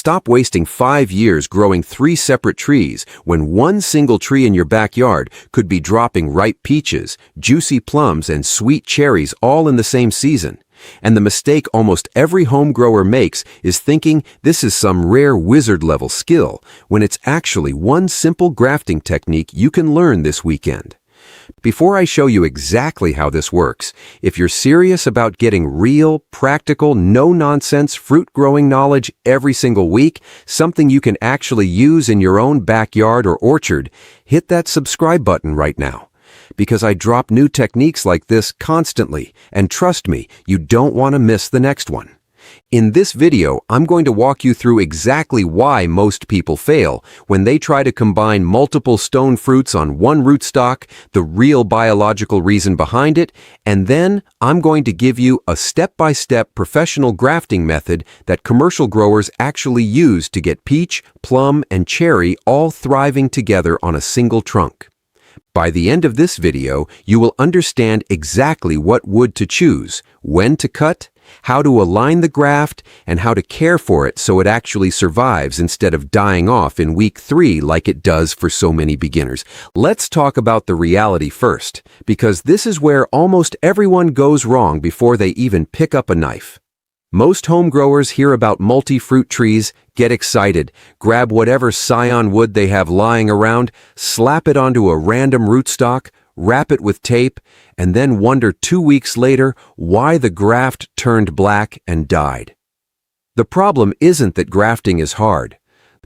stop wasting 5 years growing 3 separate trees when one single tree in your backyard could be dropping ripe peaches, juicy plums, and sweet cherries all in the same season. And the mistake almost every home grower makes is thinking this is some rare wizard-level skill, when it's actually one simple grafting technique you can learn this weekend. Before I show you exactly how this works, if you're serious about getting real, practical, no-nonsense fruit-growing knowledge every single week, something you can actually use in your own backyard or orchard, hit that subscribe button right now. Because I drop new techniques like this constantly, and trust me, you don't want to miss the next one. In this video, I'm going to walk you through exactly why most people fail when they try to combine multiple stone fruits on one rootstock, the real biological reason behind it, and then I'm going to give you a step-by-step professional grafting method that commercial growers actually use to get peach, plum, and cherry all thriving together on a single trunk. By the end of this video, you will understand exactly what wood to choose, when to cut, how to align the graft, and how to care for it so it actually survives instead of dying off in week 3 like it does for so many beginners. Let's talk about the reality first, because this is where almost everyone goes wrong before they even pick up a knife. Most home growers hear about multi-fruit trees, get excited, grab whatever Scion wood they have lying around, slap it onto a random rootstock, wrap it with tape, and then wonder 2 weeks later why the graft turned black and died. The problem isn't that grafting is hard.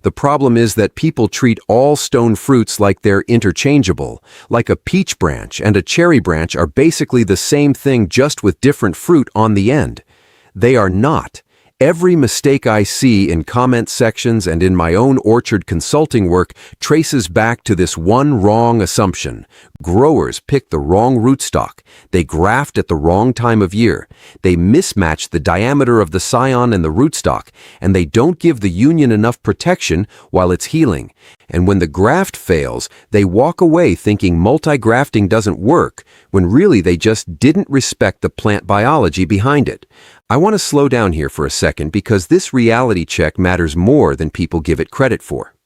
The problem is that people treat all stone fruits like they're interchangeable, like a peach branch and a cherry branch are basically the same thing just with different fruit on the end. They are not. Every mistake I see in comment sections and in my own orchard consulting work traces back to this one wrong assumption. Growers pick the wrong rootstock. They graft at the wrong time of year. They mismatch the diameter of the scion and the rootstock, and they don't give the union enough protection while it's healing. And when the graft fails, they walk away thinking multi-grafting doesn't work, when really they just didn't respect the plant biology behind it. I want to slow down here for a second because this reality check matters more than people give it credit for.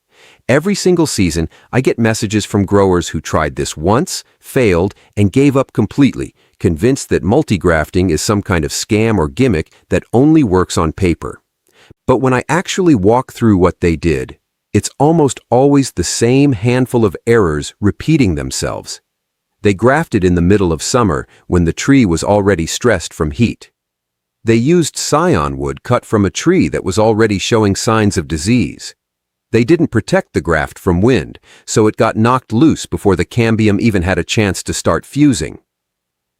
Every single season, I get messages from growers who tried this once, failed, and gave up completely, convinced that multi-grafting is some kind of scam or gimmick that only works on paper. But when I actually walk through what they did, it's almost always the same handful of errors repeating themselves. They grafted in the middle of summer when the tree was already stressed from heat. They used Scion wood cut from a tree that was already showing signs of disease. They didn't protect the graft from wind, so it got knocked loose before the cambium even had a chance to start fusing.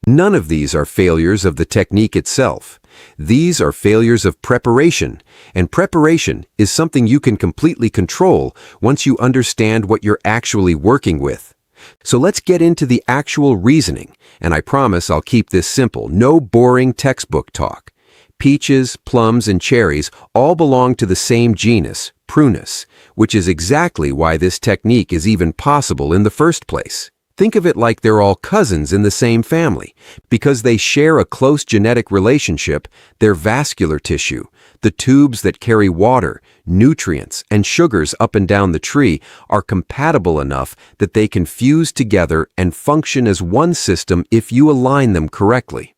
None of these are failures of the technique itself. These are failures of preparation, and preparation is something you can completely control once you understand what you're actually working with. So let's get into the actual reasoning, and I promise I'll keep this simple, no boring textbook talk. Peaches, plums, and cherries all belong to the same genus, Prunus, which is exactly why this technique is even possible in the first place. Think of it like they're all cousins in the same family. Because they share a close genetic relationship, their vascular tissue, the tubes that carry water, nutrients, and sugars up and down the tree, are compatible enough that they can fuse together and function as one system if you align them correctly.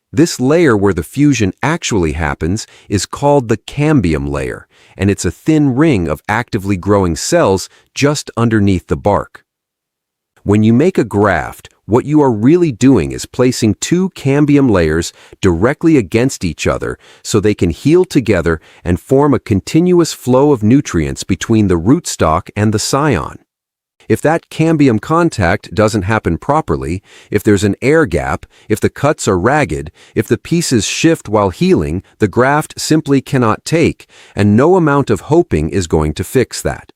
This layer where the fusion actually happens is called the cambium layer, and it's a thin ring of actively growing cells just underneath the bark. When you make a graft, what you are really doing is placing 2 cambium layers directly against each other so they can heal together and form a continuous flow of nutrients between the rootstock and the scion. If that cambium contact doesn't happen properly, if there's an air gap, if the cuts are ragged, if the pieces shift while healing, the graft simply cannot take, and no amount of hoping is going to fix that.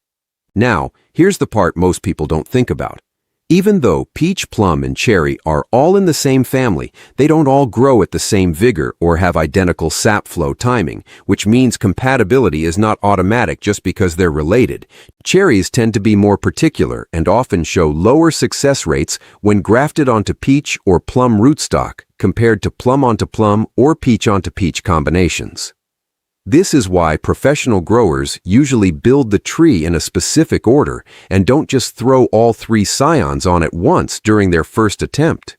Now, here's the part most people don't think about. Even though peach, plum, and cherry are all in the same family, they don't all grow at the same vigor or have identical sap flow timing, which means compatibility is not automatic just because they're related. Cherries tend to be more particular and often show lower success rates when grafted onto peach or plum rootstock compared to plum onto plum or peach onto peach combinations. This is why professional growers usually build the tree in a specific order and don't just throw all 3 scions on at once during their first attempt.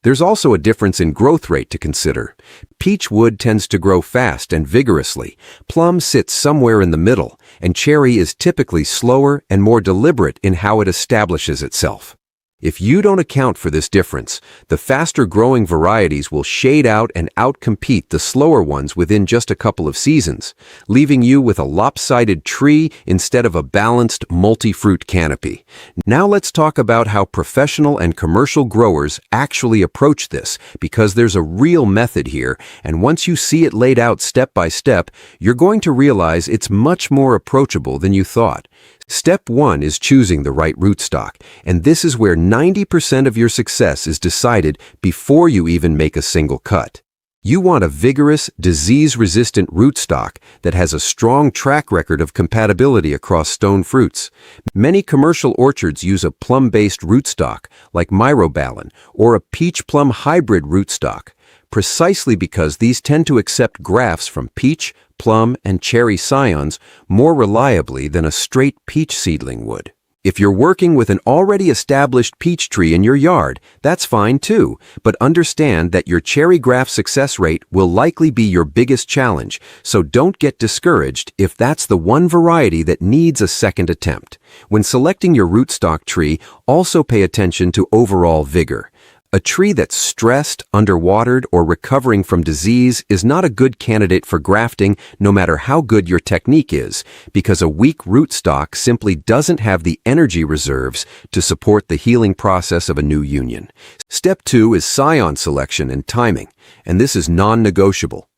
There's also a difference in growth rate to consider. Peach wood tends to grow fast and vigorously, plum sits somewhere in the middle, and cherry is typically slower and more deliberate in how it establishes itself. If you don't account for this difference, the faster-growing varieties will shade out and outcompete the slower ones within just a couple of seasons, leaving you with a lopsided tree instead of a balanced multi-fruit canopy. Now let's talk about how professional and commercial growers actually approach this, because there's a real method here, and once you see it laid out step by step, you're going to realize it's much more approachable than you thought. Step 1 is choosing the right rootstock, and this is where 90% of your success is decided before you even make a single cut. You want a vigorous, disease-resistant rootstock that has a strong track record of compatibility across stone fruits. Many commercial orchards use a plum-based rootstock, like myrobalan, or a peach-plum hybrid rootstock, precisely because these tend to accept grafts from peach, plum, and cherry scions more reliably than a straight peach seedling would. If you're working with an already established peach tree in your yard, that's fine too, but understand that your cherry graft success rate will likely be your biggest challenge, so don't get discouraged if that's the one variety that needs a second attempt. When selecting your rootstock tree, also pay attention to overall vigor. A tree that's stressed, underwatered, or recovering from disease is not a good candidate for grafting no matter how good your technique is, because a weak rootstock simply doesn't have the energy reserves to support the healing process of a new union. Step 2 is scion selection and timing, and this is non-negotiable.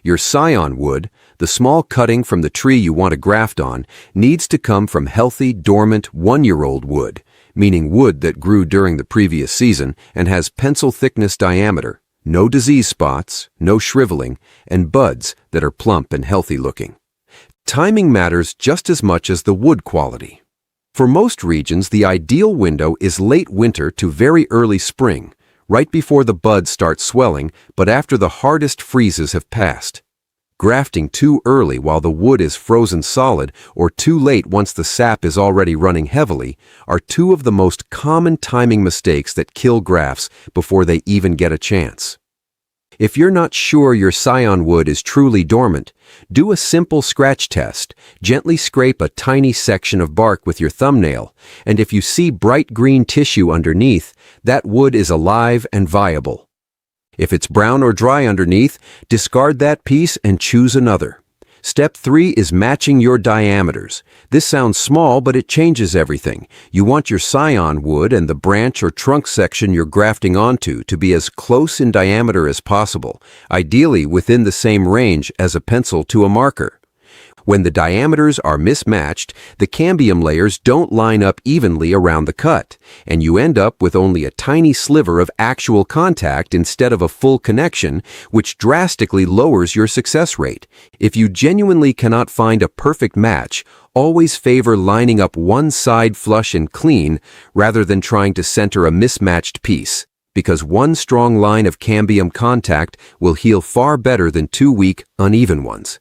Your scion wood, the small cutting from the tree you want to graft on, needs to come from healthy, dormant, one-year-old wood, meaning wood that grew during the previous season and has pencil-thickness diameter, no disease spots, no shriveling, and buds that are plump and healthy-looking. Timing matters just as much as the wood quality. For most regions, the ideal window is late winter to very early spring, right before the buds start swelling, but after the hardest freezes have passed. Grafting too early while the wood is frozen solid or too late once the sap is already running heavily are 2 of the most common timing mistakes that kill grafts before they even get a chance. If you're not sure your scion wood is truly dormant, do a simple scratch test. Gently scrape a tiny section of bark with your thumbnail, and if you see bright green tissue underneath, that wood is alive and viable. If it's brown or dry underneath, discard that piece and choose another. Step 3 is matching your diameters. This sounds small, but it changes everything. You want your scion wood and the branch or trunk section you're grafting onto to be as close in diameter as possible, ideally within the same range as a pencil to a marker. When the diameters are mismatched, the cambium layers don't line up evenly around the cut, and you end up with only a tiny sliver of actual contact instead of a full connection, which drastically lowers your success rate. If you genuinely cannot find a perfect match, always favor lining up one side flush and clean rather than trying to center a mismatched piece, because one strong line of cambium contact will heal far better than 2 weak, uneven ones.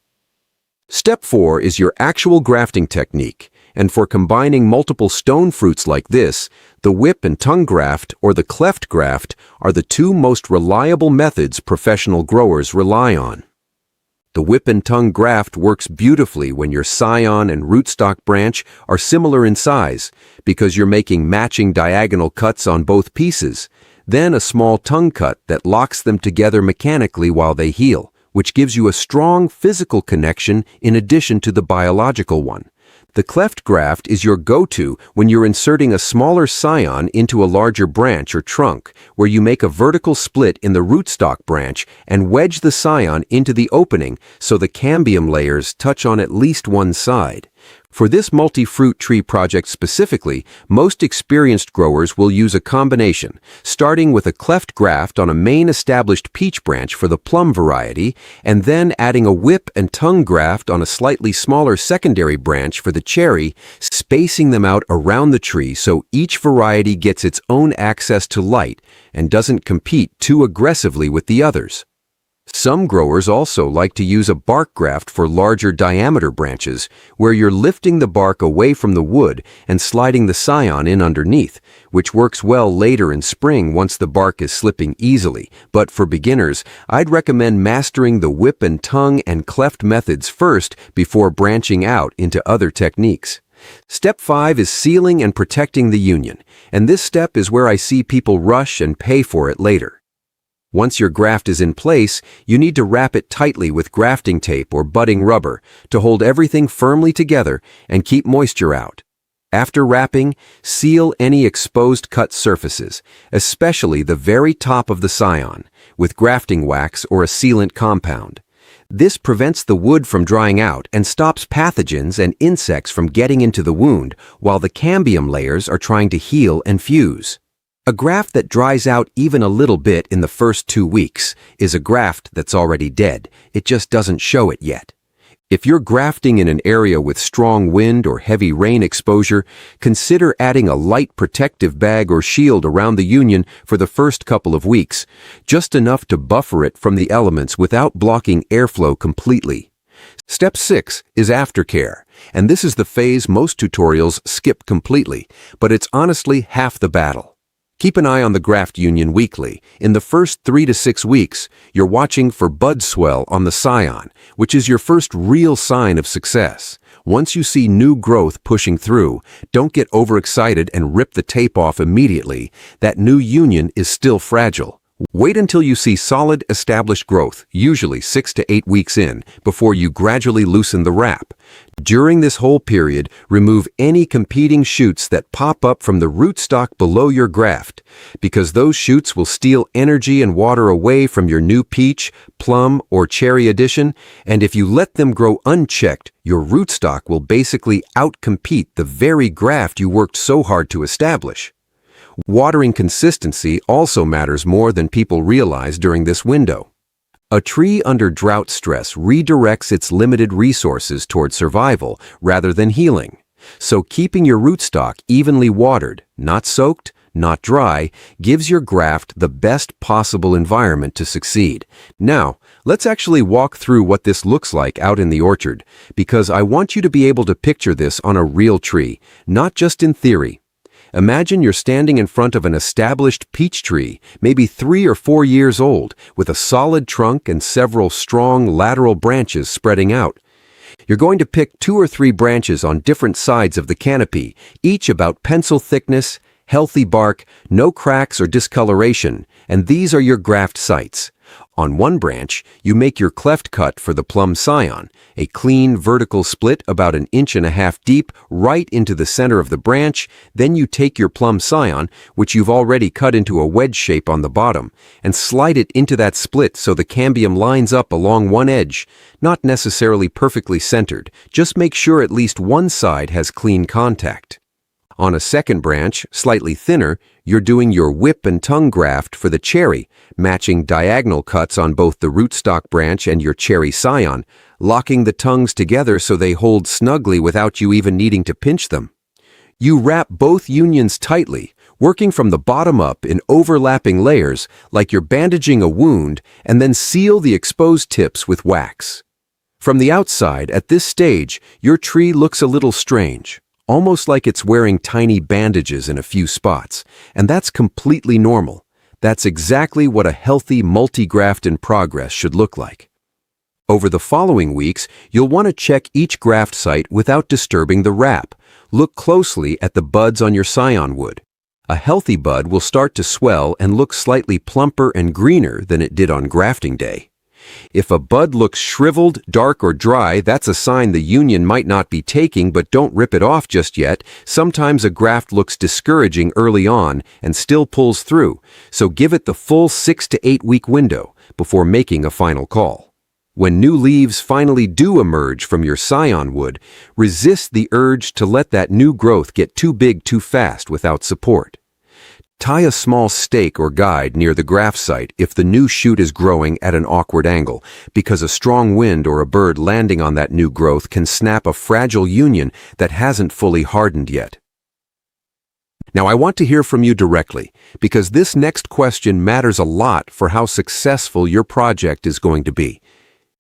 Step 4 is your actual grafting technique, and for combining multiple stone fruits like this, the whip and tongue graft or the cleft graft are the 2 most reliable methods professional growers rely on. The whip and tongue graft works beautifully when your scion and rootstock branch are similar in size, because you're making matching diagonal cuts on both pieces, then a small tongue cut that locks them together mechanically while they heal, which gives you a strong physical connection in addition to the biological one. The cleft graft is your go-to when you're inserting a smaller scion into a larger branch or trunk, where you make a vertical split in the rootstock branch and wedge the scion into the opening so the cambium layers touch on at least one side. For this multi-fruit tree project specifically, most experienced growers will use a combination, starting with a cleft graft on a main established peach branch for the plum variety, and then adding a whip and tongue graft on a slightly smaller secondary branch for the cherry, spacing them out around the tree so each variety gets its own access to light and doesn't compete too aggressively with the others. Some growers also like to use a bark graft for larger diameter branches, where you're lifting the bark away from the wood and sliding the scion in underneath, which works well later in spring once the bark is slipping easily. But for beginners, I'd recommend mastering the whip and tongue and cleft methods first before branching out into other techniques. Step 5 is sealing and protecting the union, and this step is where I see people rush and pay for it later. Once your graft is in place, you need to wrap it tightly with grafting tape or budding rubber to hold everything firmly together and keep moisture out. After wrapping, seal any exposed cut surfaces, especially the very top of the scion, with grafting wax or a sealant compound. This prevents the wood from drying out and stops pathogens and insects from getting into the wound while the cambium layers are trying to heal and fuse. A graft that dries out even a little bit in the first 2 weeks is a graft that's already dead. It just doesn't show it yet. If you're grafting in an area with strong wind or heavy rain exposure, consider adding a light protective bag or shield around the union for the first couple of weeks, just enough to buffer it from the elements without blocking airflow completely. Step 6 is aftercare, and this is the phase most tutorials skip completely, but it's honestly half the battle. Keep an eye on the graft union weekly. In the first 3 to 6 weeks, you're watching for bud swell on the scion, which is your first real sign of success. Once you see new growth pushing through, don't get overexcited and rip the tape off immediately. That new union is still fragile. Wait until you see solid, established growth, usually 6 to 8 weeks in, before you gradually loosen the wrap. During this whole period, remove any competing shoots that pop up from the rootstock below your graft, because those shoots will steal energy and water away from your new peach, plum, or cherry addition, and if you let them grow unchecked, your rootstock will basically outcompete the very graft you worked so hard to establish. Watering consistency also matters more than people realize during this window. A tree under drought stress redirects its limited resources toward survival rather than healing. So keeping your rootstock evenly watered, not soaked, not dry, gives your graft the best possible environment to succeed. Now, let's actually walk through what this looks like out in the orchard, because I want you to be able to picture this on a real tree, not just in theory. Imagine you're standing in front of an established peach tree, maybe 3 or 4 years old, with a solid trunk and several strong lateral branches spreading out. You're going to pick 2 or 3 branches on different sides of the canopy, each about pencil thickness, healthy bark, no cracks or discoloration, and these are your graft sites. On one branch, you make your cleft cut for the plum scion, a clean vertical split about 1.5 inches deep right into the center of the branch. Then you take your plum scion, which you've already cut into a wedge shape on the bottom, and slide it into that split so the cambium lines up along one edge, not necessarily perfectly centered. Just make sure at least one side has clean contact. On a second branch, slightly thinner, you're doing your whip and tongue graft for the cherry, matching diagonal cuts on both the rootstock branch and your cherry scion, locking the tongues together so they hold snugly without you even needing to pinch them. You wrap both unions tightly, working from the bottom up in overlapping layers like you're bandaging a wound, and then seal the exposed tips with wax. From the outside, at this stage, your tree looks a little strange, almost like it's wearing tiny bandages in a few spots, and that's completely normal. That's exactly what a healthy multi-graft in progress should look like. Over the following weeks, you'll want to check each graft site without disturbing the wrap. Look closely at the buds on your scion wood. A healthy bud will start to swell and look slightly plumper and greener than it did on grafting day. If a bud looks shriveled, dark, or dry, that's a sign the union might not be taking, but don't rip it off just yet. Sometimes a graft looks discouraging early on and still pulls through, so give it the full 6 to 8 week window before making a final call. When new leaves finally do emerge from your scion wood, resist the urge to let that new growth get too big too fast without support. Tie a small stake or guide near the graft site if the new shoot is growing at an awkward angle, because a strong wind or a bird landing on that new growth can snap a fragile union that hasn't fully hardened yet. Now, I want to hear from you directly, because this next question matters a lot for how successful your project is going to be.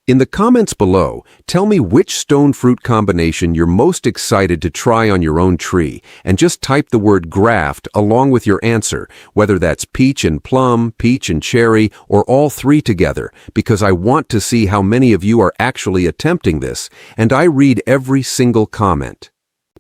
In the comments below, tell me which stone fruit combination you're most excited to try on your own tree, and just type the word graft along with your answer, whether that's peach and plum, peach and cherry, or all three together, because I want to see how many of you are actually attempting this, and I read every single comment.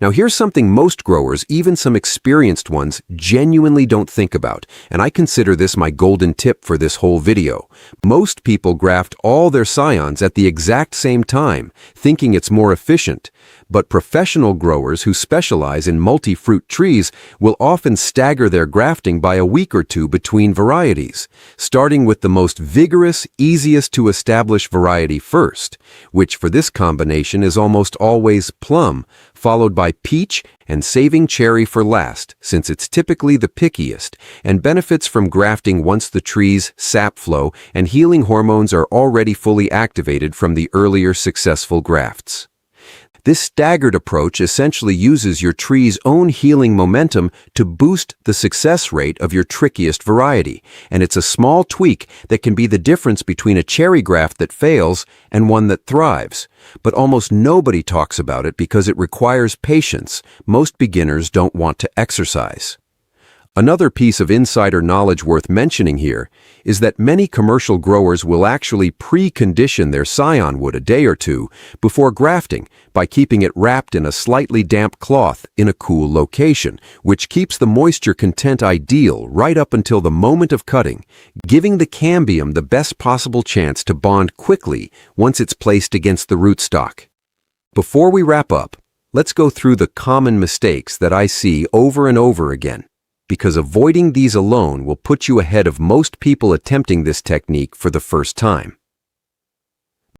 Now here's something most growers, even some experienced ones, genuinely don't think about, and I consider this my golden tip for this whole video. Most people graft all their scions at the exact same time, thinking it's more efficient. But professional growers who specialize in multi-fruit trees will often stagger their grafting by a week or two between varieties, starting with the most vigorous, easiest to establish variety first, which for this combination is almost always plum, followed by peach, and saving cherry for last, since it's typically the pickiest, and benefits from grafting once the tree's sap flow and healing hormones are already fully activated from the earlier successful grafts. This staggered approach essentially uses your tree's own healing momentum to boost the success rate of your trickiest variety, and it's a small tweak that can be the difference between a cherry graft that fails and one that thrives. But almost nobody talks about it because it requires patience. Most beginners don't want to exercise. Another piece of insider knowledge worth mentioning here is that many commercial growers will actually pre-condition their scion wood a day or two before grafting by keeping it wrapped in a slightly damp cloth in a cool location, which keeps the moisture content ideal right up until the moment of cutting, giving the cambium the best possible chance to bond quickly once it's placed against the rootstock. Before we wrap up, let's go through the common mistakes that I see over and over again, because avoiding these alone will put you ahead of most people attempting this technique for the first time.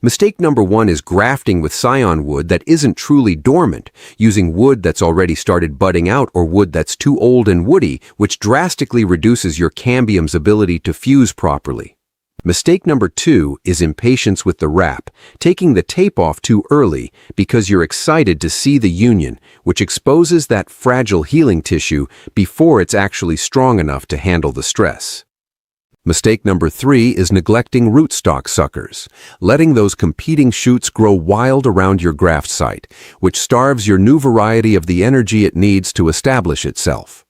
Mistake number 1 is grafting with scion wood that isn't truly dormant, using wood that's already started budding out or wood that's too old and woody, which drastically reduces your cambium's ability to fuse properly. Mistake number 2 is impatience with the wrap, taking the tape off too early because you're excited to see the union, which exposes that fragile healing tissue before it's actually strong enough to handle the stress. Mistake number 3 is neglecting rootstock suckers, letting those competing shoots grow wild around your graft site, which starves your new variety of the energy it needs to establish itself.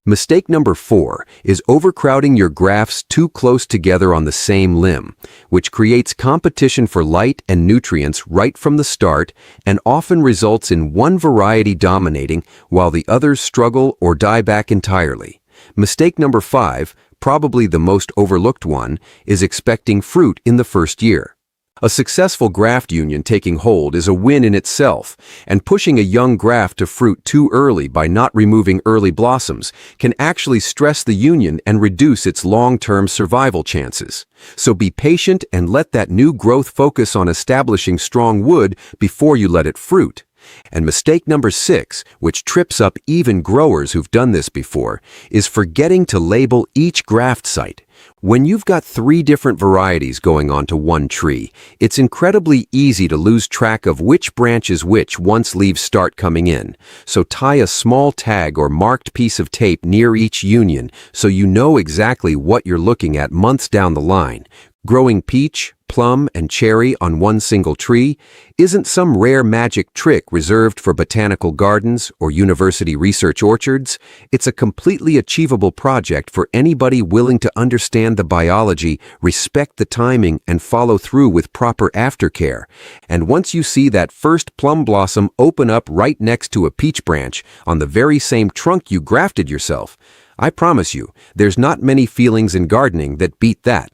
Mistake number 4 is overcrowding your grafts too close together on the same limb, which creates competition for light and nutrients right from the start and often results in one variety dominating while the others struggle or die back entirely. Mistake number 5, probably the most overlooked one, is expecting fruit in the first year. A successful graft union taking hold is a win in itself, and pushing a young graft to fruit too early by not removing early blossoms can actually stress the union and reduce its long-term survival chances. So be patient and let that new growth focus on establishing strong wood before you let it fruit. And mistake number 6, which trips up even growers who've done this before, is forgetting to label each graft site. When you've got 3 different varieties going onto one tree, it's incredibly easy to lose track of which branch is which once leaves start coming in. So tie a small tag or marked piece of tape near each union so you know exactly what you're looking at months down the line. Growing peach, plum, and cherry on one single tree isn't some rare magic trick reserved for botanical gardens or university research orchards. It's a completely achievable project for anybody willing to understand the biology, respect the timing, and follow through with proper aftercare. And once you see that first plum blossom open up right next to a peach branch on the very same trunk you grafted yourself, I promise you, there's not many feelings in gardening that beat that.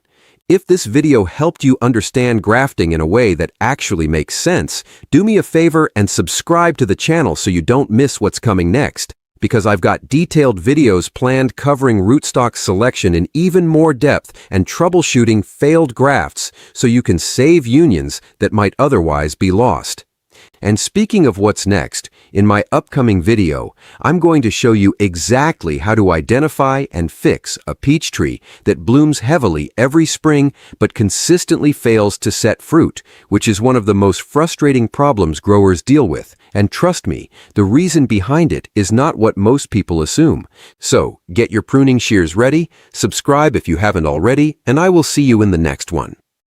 If this video helped you understand grafting in a way that actually makes sense, do me a favor and subscribe to the channel so you don't miss what's coming next, because I've got detailed videos planned covering rootstock selection in even more depth and troubleshooting failed grafts so you can save unions that might otherwise be lost. And speaking of what's next, In my upcoming video, I'm going to show you exactly how to identify and fix a peach tree that blooms heavily every spring but consistently fails to set fruit, which is one of the most frustrating problems growers deal with. And trust me, the reason behind it is not what most people assume. So, get your pruning shears ready, subscribe if you haven't already, and I will see you in the next one.